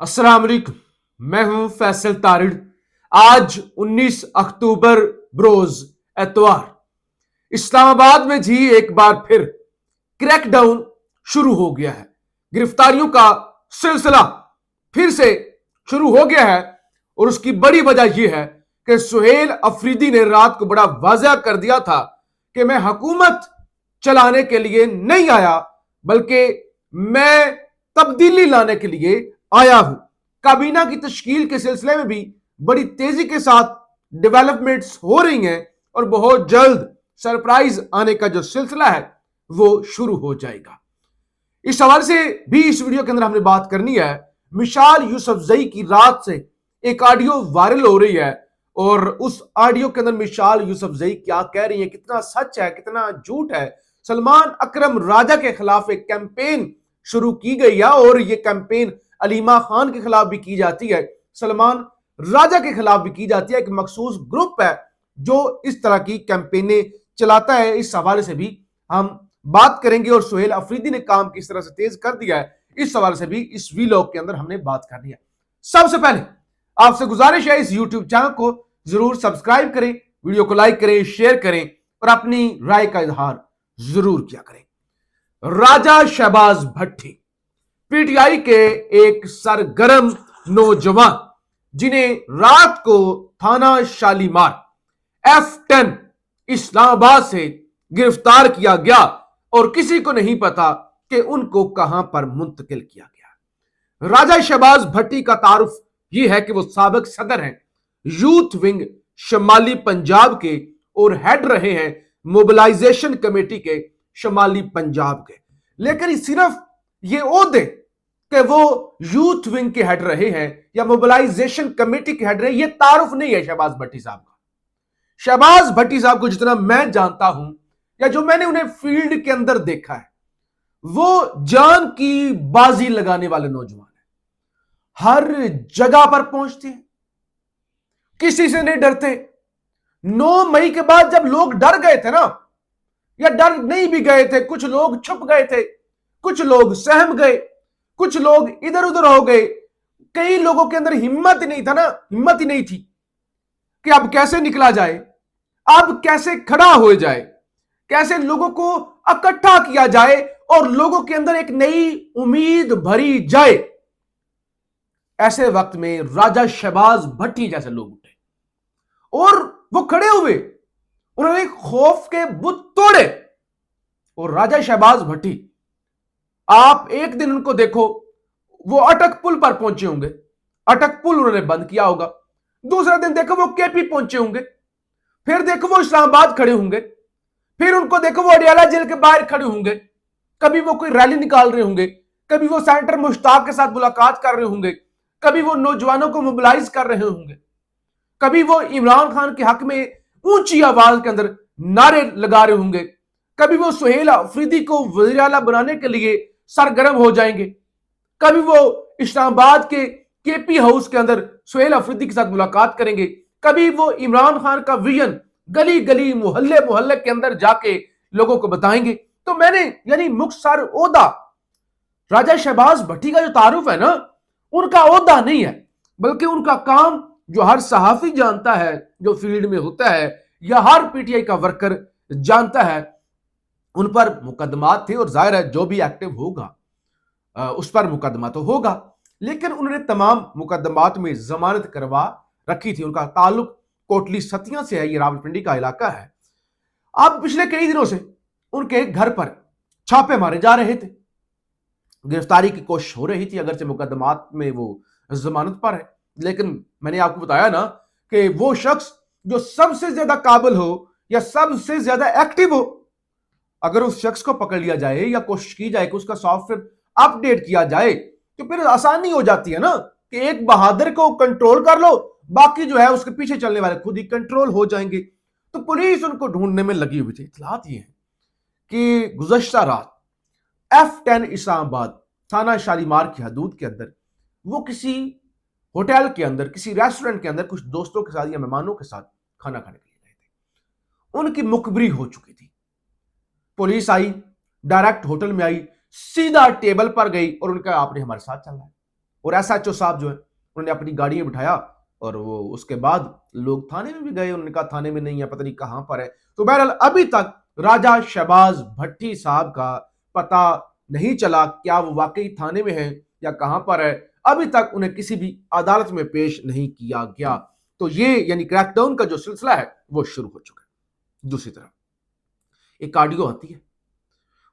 अस्सलाम वालेकुम। मैं हूं फैसल तारिड़। आज 19 अक्टूबर बरोज एतवार इस्लामाबाद में जी एक बार फिर क्रैकडाउन शुरू हो गया है। गिरफ्तारियों का सिलसिला फिर से शुरू हो गया है और उसकी बड़ी वजह यह है कि सुहेल अफरीदी ने रात को बड़ा वाज़ह कर दिया था कि मैं हुकूमत चलाने के लिए नहीं आया, बल्कि मैं तब्दीली लाने के लिए आया हूं। काबीना की तश्कील के सिलसिले में भी बड़ी तेजी के साथ डेवलपमेंट्स हो रही हैं और बहुत जल्द सरप्राइज आने का जो सिलसिला है वो शुरू हो जाएगा। इस हवाले से भी इस वीडियो के अंदर हमने बात करनी है। मिसाल यूसुफजई की रात से एक ऑडियो वायरल हो रही है और उस ऑडियो के अंदर मिसाल यूसुफजई क्या कह रही है, कितना सच है कितना झूठ है। सलमान अकरम राजा के खिलाफ एक कैंपेन शुरू की गई है और यह कैंपेन अलीमा खान के खिलाफ भी की जाती है, सलमान राजा के खिलाफ भी की जाती है। एक मखसूस ग्रुप है जो इस तरह की कैंपेनें चलाता है। इस हवाले से भी हम बात करेंगे और सुहेल अफरीदी ने काम किस तरह से तेज कर दिया है, इस हवाले से भी इस वीलॉग के अंदर हमने बात करनी है। सबसे पहले आपसे गुजारिश है, इस यूट्यूब चैनल को जरूर सब्सक्राइब करें, वीडियो को लाइक करें, शेयर करें और अपनी राय का इजहार जरूर किया करें। राजा शहबाज भट्टी पीटीआई के एक सरगर्म नौजवान जिन्हें रात को थाना शालीमार F10 इस्लामाबाद से गिरफ्तार किया गया और किसी को नहीं पता कि उनको कहां पर मुंतकिल किया गया। राजा शहबाज भट्टी का तारुफ यह है कि वो साबिक सदर हैं यूथ विंग शमाली पंजाब के और हेड रहे हैं मोबिलाइजेशन कमेटी के शमाली पंजाब के। लेकिन सिर्फ ये ओहदे कि वो यूथ विंग के हेड रहे हैं या मोबिलाइजेशन कमेटी के हेड रहे, ये तारुफ नहीं है शहबाज भट्टी साहब का। शहबाज भट्टी साहब को जितना मैं जानता हूं या जो मैंने उन्हें फील्ड के अंदर देखा है, वो जान की बाजी लगाने वाले नौजवान हैं। हर जगह पर पहुंचते हैं, किसी से नहीं डरते। 9 मई के बाद जब लोग डर गए थे ना, या डर नहीं भी गए थे, कुछ लोग छुप गए थे, कुछ लोग सहम गए, कुछ लोग इधर उधर हो गए। कई लोगों के अंदर हिम्मत ही नहीं था ना, हिम्मत ही नहीं थी कि अब कैसे निकला जाए, अब कैसे खड़ा हो जाए, कैसे लोगों को इकट्ठा किया जाए और लोगों के अंदर एक नई उम्मीद भरी जाए। ऐसे वक्त में राजा शहबाज भट्टी जैसे लोग उठे और वो खड़े हुए, उन्होंने खौफ के बुत तोड़े। और राजा शहबाज भट्टी, आप एक दिन उनको देखो, वो अटक पुल पर पहुंचे होंगे, अटक पुल उन्होंने बंद किया होगा। दूसरा दिन देखो वो केपी पहुंचे होंगे, फिर देखो वो इस्लामाबाद खड़े होंगे, फिर उनको देखो वो अडियाला जेल के बाहर खड़े होंगे। कभी वो कोई रैली निकाल रहे होंगे, कभी वो सेनेटर मुश्ताक के साथ मुलाकात कर रहे होंगे, कभी वो नौजवानों को मोबिलाइज कर रहे होंगे, कभी वो इमरान खान के हक में ऊंची आवाज के अंदर नारे लगा रहे होंगे, कभी वो सुहेल अफरीदी को वज़ीर आला बनाने के लिए सरगर्म हो जाएंगे, कभी वो इस्लामाबाद के केपी हाउस के अंदर सुहेल अफरीदी के साथ मुलाकात करेंगे, कभी वो इमरान खान का विजन गली गली मोहल्ले मोहल्ले के अंदर जाके लोगों को बताएंगे। तो मैंने यानी मुख्तार ओहदा राजा शहबाज भट्टी का जो तारुफ है ना, उनका ओहदा नहीं है, बल्कि उनका काम जो हर सहाफी जानता है, जो फील्ड में होता है, या हर पीटीआई का वर्कर जानता है। उन पर मुकदमात थे और जाहिर है जो भी एक्टिव होगा उस पर मुकदमा तो होगा, लेकिन उन्होंने तमाम मुकदमात में जमानत करवा रखी थी। उनका ताल्लुक कोटली सतिया से है, ये रावलपिंडी का इलाका है। अब पिछले कई दिनों से उनके घर पर छापे मारे जा रहे थे, गिरफ्तारी की कोशिश हो रही थी, अगर से मुकदमात में वो जमानत पर है। लेकिन मैंने आपको बताया ना कि वो शख्स जो सबसे ज्यादा काबिल हो या सबसे ज्यादा एक्टिव हो, अगर उस शख्स को पकड़ लिया जाए या कोशिश की जाए कि उसका सॉफ्टवेयर अपडेट किया जाए, तो फिर आसानी हो जाती है ना कि एक बहादुर को कंट्रोल कर लो, बाकी जो है उसके पीछे चलने वाले खुद ही कंट्रोल हो जाएंगे। तो पुलिस उनको ढूंढने में लगी हुई थी। इतलात ये है कि गुज़श्ता रात F10 इस्लामाबाद थाना शालीमार की हदूद के अंदर वो किसी होटल के अंदर, किसी रेस्टोरेंट के अंदर कुछ दोस्तों के साथ या मेहमानों के साथ खाना खाने के लिए गए थे। उनकी मुखबरी हो चुकी थी। पुलिस आई, डायरेक्ट होटल में आई, सीधा टेबल पर गई और उनका आपने हमारे साथ चलना है। और एसएचओ साहब जो है उन्होंने अपनी गाड़ी में बिठाया और वो उसके बाद लोग थाने में भी गए, उन्होंने कहा थाने में नहीं है, पता नहीं कहां पर है। तो बहरहाल अभी तक राजा शहबाज भट्टी साहब का पता नहीं चला क्या वो वाकई थाने में है या कहां पर है। अभी तक उन्हें किसी भी अदालत में पेश नहीं किया गया। तो ये यानी क्रैकडाउन का जो सिलसिला है वो शुरू हो चुका है। दूसरी तरफ एक ऑडियो आती है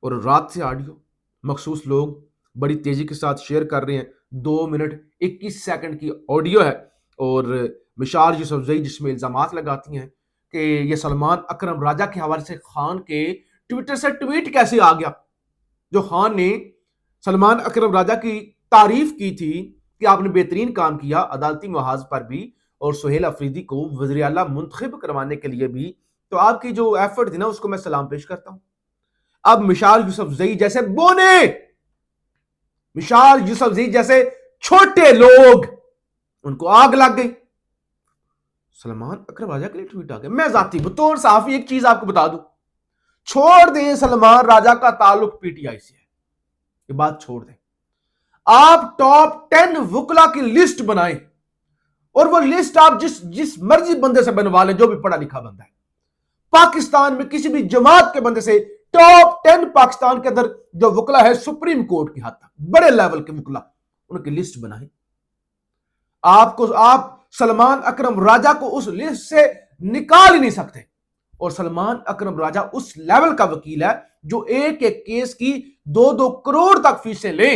और रात से ऑडियो मखसूस लोग बड़ी तेजी के साथ शेयर कर रहे हैं। 2 मिनट 21 सेकंड की ऑडियो है और मिशाल यूसुफजई जिसमें इल्जामात लगाती हैं कि ये सलमान अकरम राजा के हवाले से खान के ट्विटर से ट्वीट कैसे आ गया, जो खान ने सलमान अकरम राजा की तारीफ की थी कि आपने बेहतरीन काम किया अदालती मुहाज पर भी और सुहेल अफरीदी को वज़ीर आला मुंतखब करवाने के लिए भी। तो आपकी जो एफर्ट थी ना उसको मैं सलाम पेश करता हूं। अब मिशाल यूसुफजई जैसे बोने, मिशाल यूसुफजई जैसे छोटे लोग, उनको आग लग गई। सलमान अकरम राजा के लिए ट्वीट आ गया। मैं जाती बतौर साफी एक चीज आपको बता दूं, छोड़ दें सलमान राजा का ताल्लुक पीटीआई से है, ये बात छोड़ दें। आप टॉप 10 वकला की लिस्ट बनाएं और वो लिस्ट आप जिस मर्जी बंदे से बनवा लें, जो भी पढ़ा लिखा बंदा है पाकिस्तान में, किसी भी जमात के बंदे से। टॉप 10 पाकिस्तान के अंदर जो वकला है सुप्रीम कोर्ट की हद तक बड़े लेवल के वकला, उनकी लिस्ट बनाएं। आप सलमान अकरम राजा को उस लिस्ट से निकाल ही नहीं सकते। और सलमान अकरम राजा उस लेवल का वकील है जो एक एक केस की 2-2 करोड़ तक फीसें ले।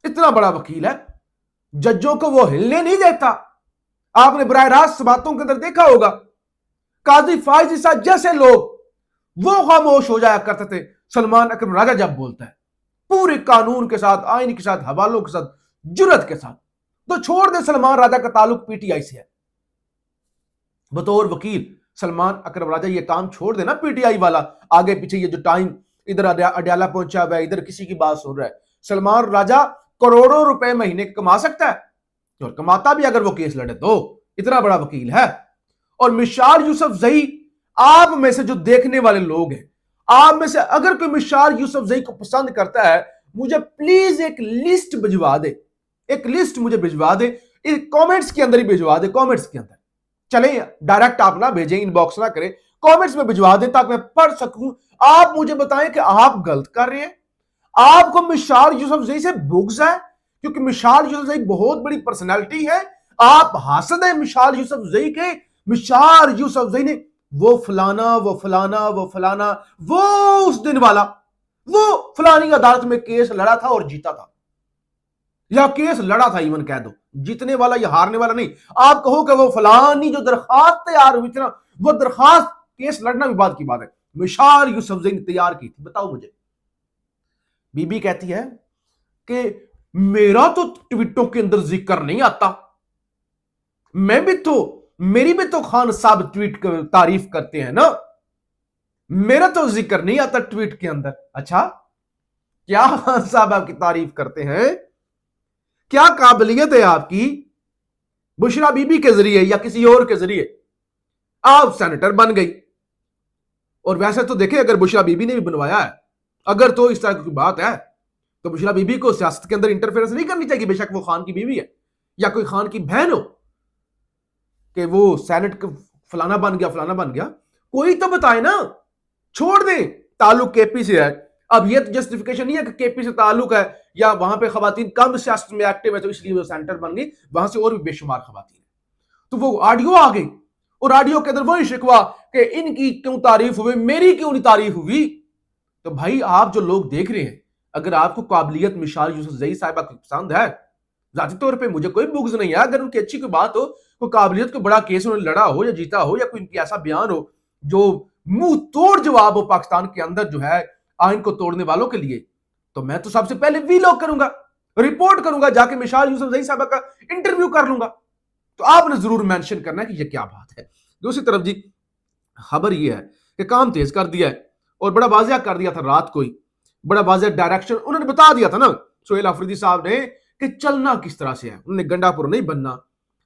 इतना बड़ा वकील है, जजों को वो हिलने नहीं देता। आपने बराह रास्त बातों के अंदर देखा होगा, काजी फाइज ईसा जैसे लोग वो खामोश हो जाया करते थे सलमान अकरम राजा जब बोलता है, पूरे कानून के साथ, आइन के साथ, हवालों के साथ, जुर्रत के साथ। तो छोड़ दे सलमान राजा का ताल्लुक पीटीआई से है। बतौर वकील सलमान अकरम राजा ये काम छोड़ देना पीटीआई वाला, आगे पीछे ये जो टाइम इधर अडयाला पहुंचा हुआ है, इधर किसी की बात सुन रहा है। सलमान राजा करोड़ों रुपए महीने कमा सकता है और कमाता भी अगर वो केस लड़े तो, इतना बड़ा वकील है। और मिशाल यूसुफजई, आप में से जो देखने वाले लोग हैं, आप में से अगर कोई मिशाल यूसुफजई को पसंद करता है, मुझे प्लीज एक लिस्ट भिजवा दे, एक लिस्ट मुझे भिजवा दे, कमेंट्स के अंदर ही भिजवा दे, कमेंट्स के अंदर। चले डायरेक्ट आप ना भेजें, इनबॉक्स ना करें, कमेंट्स में भिजवा दें ताकि मैं पढ़ सकूं। आप मुझे बताएं कि आप गलत कर रहे हैं, आपको मिशाल यूसुफजई से बुग्ज है, क्योंकि मिशाल यूसुफजई बहुत बड़ी पर्सनैलिटी है। आप हासद है मिशाल यूसुफजई के। मिशाल यूसुफजई ने वो फलाना वो फलाना वो फलाना, वो उस दिन वाला, वो फलानी अदालत में केस लड़ा था और जीता था, या केस लड़ा था, इवन कह दो, जीतने वाला या हारने वाला नहीं। आप कहो कि वो फलानी जो दरखास्त तैयार हुई थी ना, वो दरखास्त, केस लड़ना भी बात की बात है, मिशाल यूसुफजई ने तैयार की थी। बताओ मुझे। बीबी कहती है कि मेरा तो ट्वीटों के अंदर जिक्र नहीं आता, मैं भी तो, मेरी भी तो खान साहब ट्वीट कर तारीफ करते हैं ना, मेरा तो जिक्र नहीं आता ट्वीट के अंदर। अच्छा, क्या खान साहब आपकी तारीफ करते हैं? क्या काबिलियत है आपकी? बुशरा बीबी के जरिए या किसी और के जरिए आप सेनेटर बन गई। और वैसे तो देखें, अगर बुशरा बीबी ने भी बनवाया है, अगर तो इस तरह की बात है, तो बुशरा बीबी को सियासत के अंदर इंटरफेरेंस नहीं करनी चाहिए, बेशक वो खान की बीवी है या कोई खान की बहन हो, कि वो सेनेट फलाना बन गया फलाना बन गया। कोई तो बताए ना, छोड़ दे ताल्लुक केपी से है। अब ये तो जस्टिफिकेशन नहीं है कि केपी से ताल्लुक है या वहां पे खवातीन कम सियासत में एक्टिव है तो इसलिए वो सेनेटर बन गई, वहां से और भी बेशुमार खवातीन है। तो वो ऑडियो आ गई और ऑडियो के अंदर वही शिकवा कि इनकी क्यों तारीफ हुई, मेरी क्यों नहीं तारीफ हुई। तो भाई, आप जो लोग देख रहे हैं, अगर आपको काबिलियत मिशाल यूसुफजई साहिबा की पसंद है, जाती तौर पे मुझे कोई बुग्ज नहीं है, अगर उनकी अच्छी कोई बात हो, कोई काबिलियत को बड़ा केस उन्होंने लड़ा हो या जीता हो, या कोई इनकी ऐसा बयान हो जो मुंह तोड़ जवाब हो पाकिस्तान के अंदर जो है आइन को तोड़ने वालों के लिए, तो मैं तो सबसे पहले वीलॉग करूंगा, रिपोर्ट करूंगा, जाके मिशाल यूसुफजई साहिबा का इंटरव्यू कर लूंगा। तो आपने जरूर मेंशन करना है कि ये क्या बात है। दूसरी तरफ जी, खबर यह है कि काम तेज कर दिया है और बड़ा वाजिया कर दिया था रात को ही, बड़ा वाजिया डायरेक्शन उन्होंने बता दिया था ना सुहेल अफरीदी साहब ने कि चलना किस तरह से है। उन्होंने गंडापुर नहीं बनना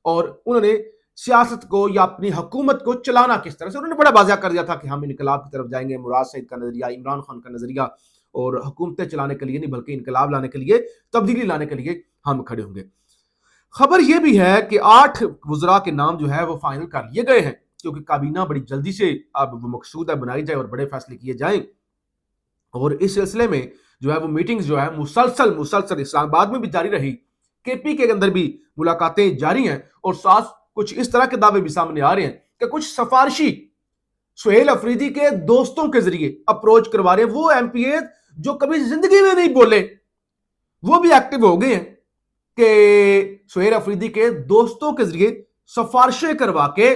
और उन्होंने सियासत को या अपनी हुकूमत को चलाना किस तरह से, उन्होंने बड़ा वाजिया कर दिया था कि हम इनकलाब की तरफ जाएंगे। मुराद सईद का नजरिया, इमरान खान का नजरिया, और हुकूमतें चलाने के लिए नहीं बल्कि इनकलाब लाने के लिए, तब्दीली लाने के लिए हम खड़े होंगे। खबर यह भी है कि 8 वुज़रा के नाम जो है वो फाइनल कर लिए गए हैं, क्योंकि काबीना बड़ी जल्दी से अब वो मकसूद है बनाई जाए और बड़े फैसले किए जाएं। और इस सिलसिले में जो है वो मीटिंग्स जो है मुसलसल मुसलसल इस्लामाबाद में भी जारी रही, केपी के अंदर भी मुलाकातें जारी हैं और साथ कुछ इस तरह के दावे भी सामने आ रहे हैं कि कुछ सिफारशी सुहेल अफरीदी के दोस्तों के जरिए अप्रोच करवा रहे हैं। वो एमपीए जो कभी जिंदगी में नहीं बोले वो भी एक्टिव हो गए हैं कि सुहेल अफरीदी के दोस्तों के जरिए सिफारिशें करवा के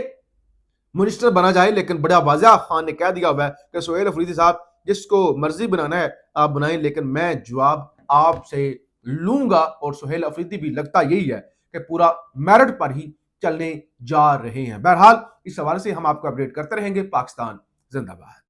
मिनिस्टर बना जाए। लेकिन बड़ा वाज़ेह खान ने कह दिया हुआ है कि सुहेल अफरीदी साहब, जिसको मर्जी बनाना है आप बनाएं, लेकिन मैं जवाब आपसे लूंगा। और सुहेल अफरीदी भी लगता यही है कि पूरा मेरिट पर ही चलने जा रहे हैं। बहरहाल इस हवाले से हम आपको अपडेट करते रहेंगे। पाकिस्तान जिंदाबाद।